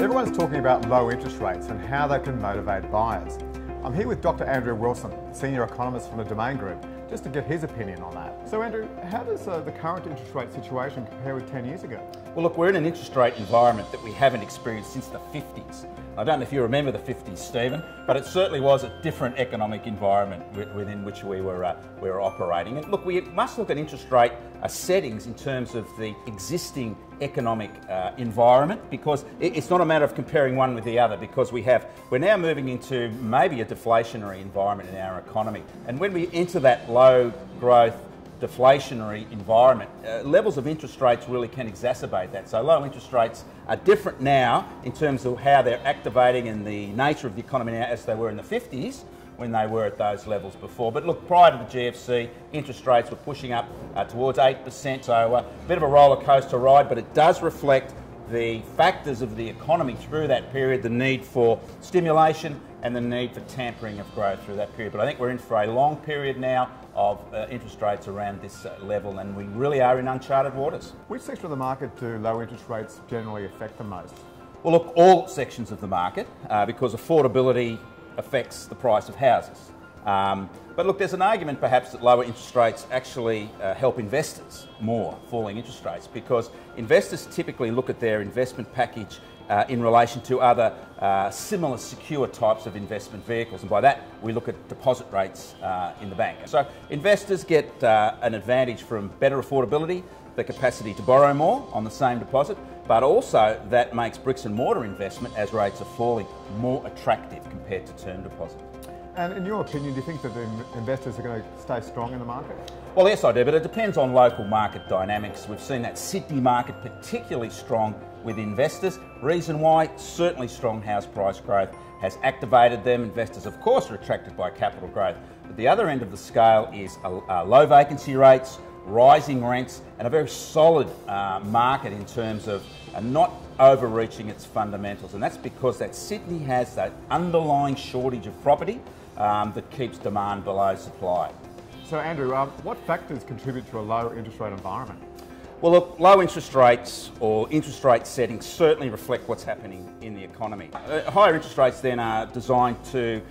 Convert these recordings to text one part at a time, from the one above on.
Everyone's talking about low interest rates and how they can motivate buyers. I'm here with Dr. Andrew Wilson, Senior Economist from the Domain Group, just to get his opinion on that. So Andrew, how does the current interest rate situation compare with 10 years ago? Well, look, we're in an interest rate environment that we haven't experienced since the 50s. I don't know if you remember the 50s, Stephen, but it certainly was a different economic environment within which we were operating. And look, we must look at interest rate settings in terms of the existing economic environment, because it's not a matter of comparing one with the other, because we're now moving into maybe a deflationary environment in our economy. And when we enter that low growth, deflationary environment, levels of interest rates really can exacerbate that. So low interest rates are different now in terms of how they're activating and the nature of the economy now as they were in the 50s when they were at those levels before. But look, prior to the GFC, interest rates were pushing up towards 8%, so a bit of a roller coaster ride, but it does reflect the factors of the economy through that period, the need for stimulation and the need for tampering of growth through that period. But I think we're in for a long period now of interest rates around this level, and we really are in uncharted waters. Which sector of the market do low interest rates generally affect the most? Well, look, all sections of the market, because affordability affects the price of houses. But look, there's an argument perhaps that lower interest rates actually help investors more, falling interest rates, because investors typically look at their investment package in relation to other similar secure types of investment vehicles, and by that we look at deposit rates in the bank. So investors get an advantage from better affordability, the capacity to borrow more on the same deposit, but also that makes bricks and mortar investment, as rates are falling, more attractive compared to term deposits. And in your opinion, do you think that the investors are going to stay strong in the market? Well, yes, I do, but it depends on local market dynamics. We've seen that Sydney market particularly strong with investors. Reason why? Certainly strong house price growth has activated them. Investors, of course, are attracted by capital growth. But the other end of the scale is low vacancy rates, rising rents, and a very solid market in terms of not overreaching its fundamentals. And that's because that Sydney has that underlying shortage of property that keeps demand below supply. So Andrew, what factors contribute to a low interest rate environment? Well, look, low interest rates or interest rate settings certainly reflect what's happening in the economy. Higher interest rates then are designed to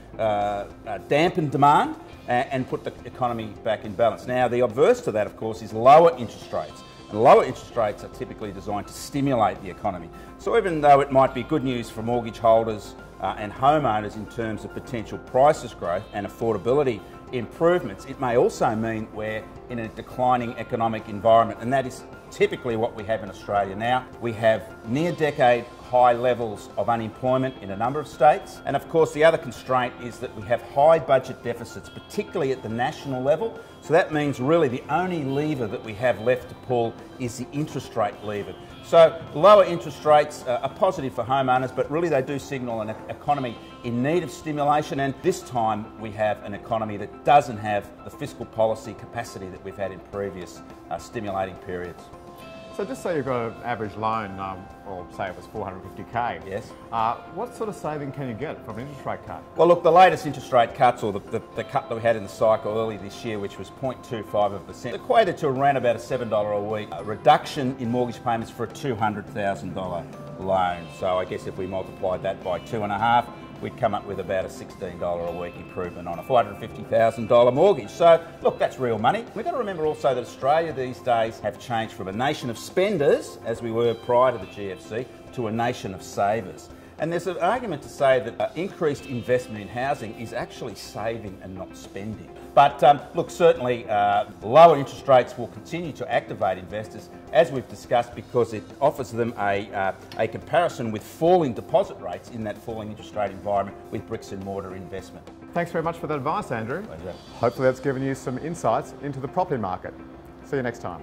dampen demand and put the economy back in balance. Now, the obverse to that, of course, is lower interest rates. And lower interest rates are typically designed to stimulate the economy. So even though it might be good news for mortgage holders and homeowners in terms of potential prices growth and affordability improvements, it may also mean we're in a declining economic environment, and that is typically what we have in Australia now. We have near decade high levels of unemployment in a number of states, and of course the other constraint is that we have high budget deficits, particularly at the national level. So that means really the only lever that we have left to pull is the interest rate lever. So lower interest rates are positive for homeowners, but really they do signal an economy in need of stimulation, and this time we have an economy that doesn't have the fiscal policy capacity that we've had in previous stimulating periods. So just say you've got an average loan, or say it was 450k. Yes. What sort of saving can you get from an interest rate cut? Well, look, the latest interest rate cuts, or the cut that we had in the cycle early this year, which was 0.25%, equated to around about a $7 a week reduction in mortgage payments for a $200,000 loan. So I guess if we multiplied that by 2.5, we'd come up with about a $16 a week improvement on a $450,000 mortgage. So, look, that's real money. We've got to remember also that Australia these days have changed from a nation of spenders, as we were prior to the GFC, to a nation of savers. And there's an argument to say that increased investment in housing is actually saving and not spending. But look, certainly lower interest rates will continue to activate investors, as we've discussed, because it offers them a comparison with falling deposit rates in that falling interest rate environment with bricks and mortar investment. Thanks very much for that advice, Andrew. Pleasure. Hopefully that's given you some insights into the property market. See you next time.